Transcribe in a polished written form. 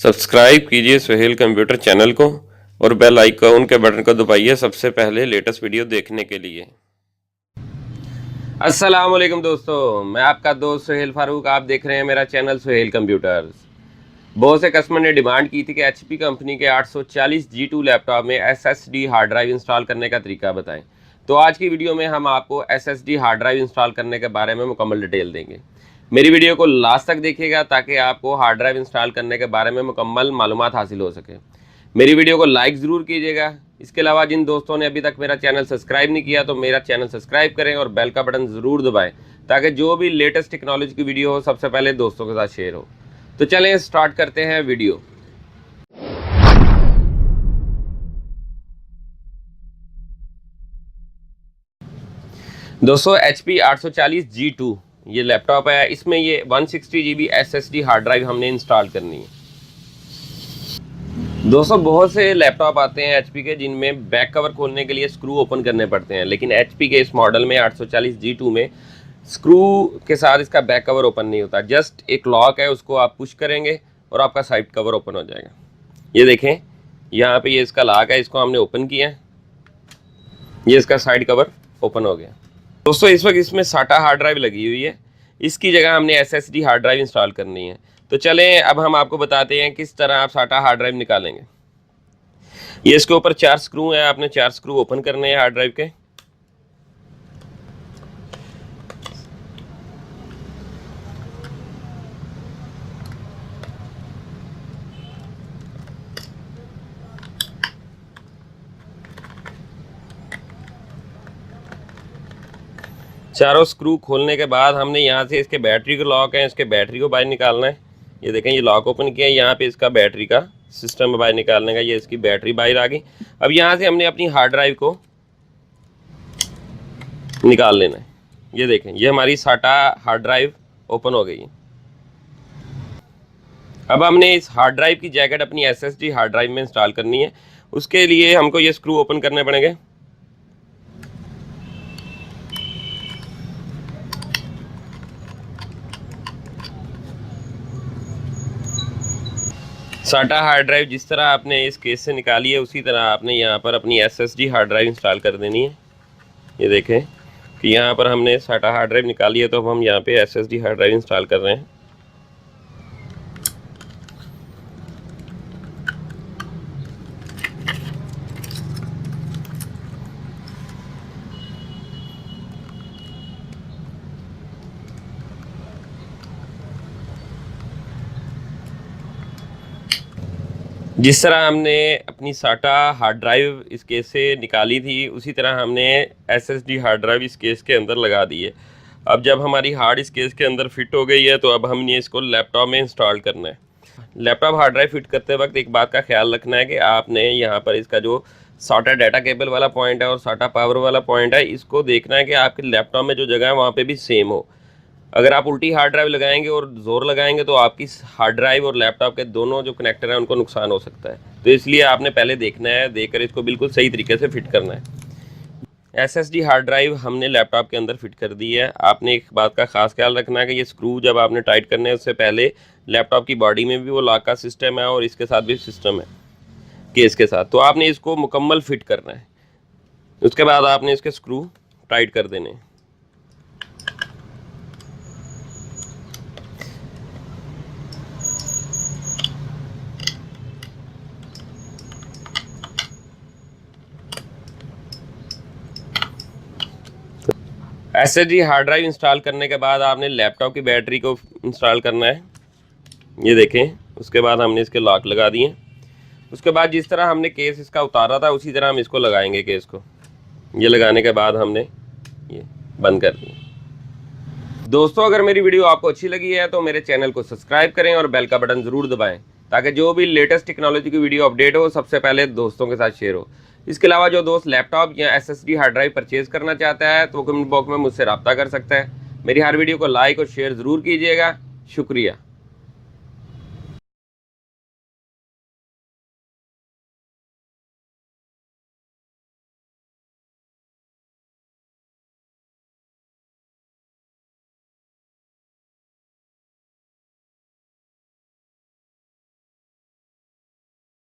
Subscribe कीजिए Suhail computer channel को और बेल आइकन के बटन को दबाइए सबसे पहले लेटेस्ट वीडियो देखने के लिए। अस्सलाम वालेकुम दोस्तों, मैं आपका दोस्त सुहेल फारूक। आप देख रहे हैं मेरा चैनल सुहेल कंप्यूटर्स। बहुत से कस्टमर ने डिमांड की थी कि एचपी कंपनी के 840 G2 लैपटॉप में एसएसडी हार्ड ड्राइव इंस्टॉल करने का तरीका बताएं। तो आज की वीडियो में हम आपको एसएसडी हार्ड ड्राइव इंस्टॉल करने के बारे में मुकम्मल डिटेल देंगे। मेरी वीडियो को लास्ट तक देखिएगा ताकि आपको हार्ड ड्राइव इंस्टॉल करने के बारे में मुकम्मल मालूमात हासिल हो सके। मेरी वीडियो को लाइक ज़रूर कीजिएगा। इसके अलावा जिन दोस्तों ने अभी तक मेरा चैनल सब्सक्राइब नहीं किया तो मेरा चैनल सब्सक्राइब करें और बेल का बटन ज़रूर दबाएं ताकि जो भी लेटेस्ट टेक्नोलॉजी की वीडियो हो सबसे पहले दोस्तों के साथ शेयर हो। तो चलें स्टार्ट करते हैं वीडियो। दोस्तों HP 840 G2 ये लैपटॉप है। इसमें ये 160 GB SSD हार्ड ड्राइव हमने इंस्टॉल करनी है। दोस्तों बहुत से लैपटॉप आते हैं HP के जिनमें बैक कवर खोलने के लिए स्क्रू ओपन करने पड़ते हैं, लेकिन HP के इस मॉडल में 840 G2 में स्क्रू के साथ इसका बैक कवर ओपन नहीं होता। जस्ट एक लॉक है, उसको आप पुश करेंगे और आपका साइड कवर ओपन हो जाएगा। ये देखें यहाँ पे ये इसका लॉक है, इसको हमने ओपन किया, ये इसका साइड कवर ओपन हो गया। दोस्तों इस वक्त इसमें SATA हार्ड ड्राइव लगी हुई है, इसकी जगह हमने SSD हार्ड ड्राइव इंस्टॉल करनी है। तो चलें अब हम आपको बताते हैं किस तरह आप SATA हार्ड ड्राइव निकालेंगे। ये इसके ऊपर 4 स्क्रू हैं, आपने 4 स्क्रू ओपन करने हैं हार्ड ड्राइव के। चारों स्क्रू खोलने के बाद हमने यहाँ से इसके बैटरी का लॉक है, इसके बैटरी को बाहर निकालना है। ये देखें ये लॉक ओपन किया है, यहाँ पे इसका बैटरी का सिस्टम बाहर निकालने का, ये इसकी बैटरी बाहर आ गई। अब यहाँ से हमने अपनी हार्ड ड्राइव को निकाल लेना है। ये देखें ये हमारी SATA हार्ड ड्राइव ओपन हो गई है। अब हमने इस हार्ड ड्राइव की जैकेट अपनी SSD हार्ड ड्राइव में इंस्टॉल करनी है। उसके लिए हमको ये स्क्रू ओपन करने पड़ेंगे। SATA हार्ड ड्राइव जिस तरह आपने इस केस से निकाली है उसी तरह आपने यहाँ पर अपनी SSD हार्ड ड्राइव इंस्टॉल कर देनी है। ये देखें कि यहाँ पर हमने SATA हार्ड ड्राइव निकाली है, तो अब हम यहाँ पे SSD हार्ड ड्राइव इंस्टॉल कर रहे हैं। जिस तरह हमने अपनी SATA हार्ड ड्राइव इस केस से निकाली थी उसी तरह हमने SSD हार्ड ड्राइव इस केस के अंदर लगा दी है। अब जब हमारी हार्ड इस केस के अंदर फिट हो गई है तो अब हमने इसको लैपटॉप में इंस्टॉल करना है। लैपटॉप हार्ड ड्राइव फिट करते वक्त एक बात का ख्याल रखना है कि आपने यहाँ पर इसका जो SATA डाटा केबल वाला पॉइंट है और SATA पावर वाला पॉइंट है, इसको देखना है कि आपके लैपटॉप में जो जगह है वहाँ पर भी सेम हो। अगर आप उल्टी हार्ड ड्राइव लगाएंगे और ज़ोर लगाएंगे तो आपकी हार्ड ड्राइव और लैपटॉप के दोनों जो कनेक्टर हैं उनको नुकसान हो सकता है। तो इसलिए आपने पहले देखना है, देखकर इसको बिल्कुल सही तरीके से फिट करना है। SSD हार्ड ड्राइव हमने लैपटॉप के अंदर फिट कर दी है। आपने एक बात का खास ख्याल रखना है कि ये स्क्रू जब आपने टाइट करने हैं उससे पहले लैपटॉप की बॉडी में भी वो लॉक का सिस्टम है और इसके साथ भी सिस्टम है केस के साथ, तो आपने इसको मुकम्मल फिट करना है। उसके बाद आपने इसके स्क्रू टाइट कर देने हैं। SSD हार्ड ड्राइव इंस्टॉल करने के बाद आपने लैपटॉप की बैटरी को इंस्टॉल करना है। ये देखें उसके बाद हमने इसके लॉक लगा दिए। उसके बाद जिस तरह हमने केस इसका उतारा था उसी तरह हम इसको लगाएंगे केस को। ये लगाने के बाद हमने ये बंद कर दिया। दोस्तों अगर मेरी वीडियो आपको अच्छी लगी है तो मेरे चैनल को सब्सक्राइब करें और बेल का बटन ज़रूर दबाएँ ताकि जो भी लेटेस्ट टेक्नोलॉजी की वीडियो अपडेट हो सबसे पहले दोस्तों के साथ शेयर हो। इसके अलावा जो दोस्त लैपटॉप या SSD हार्ड ड्राइव परचेज़ करना चाहता है तो कमेंट बॉक्स में मुझसे रब्ता कर सकता है। मेरी हर वीडियो को लाइक और शेयर ज़रूर कीजिएगा। शुक्रिया।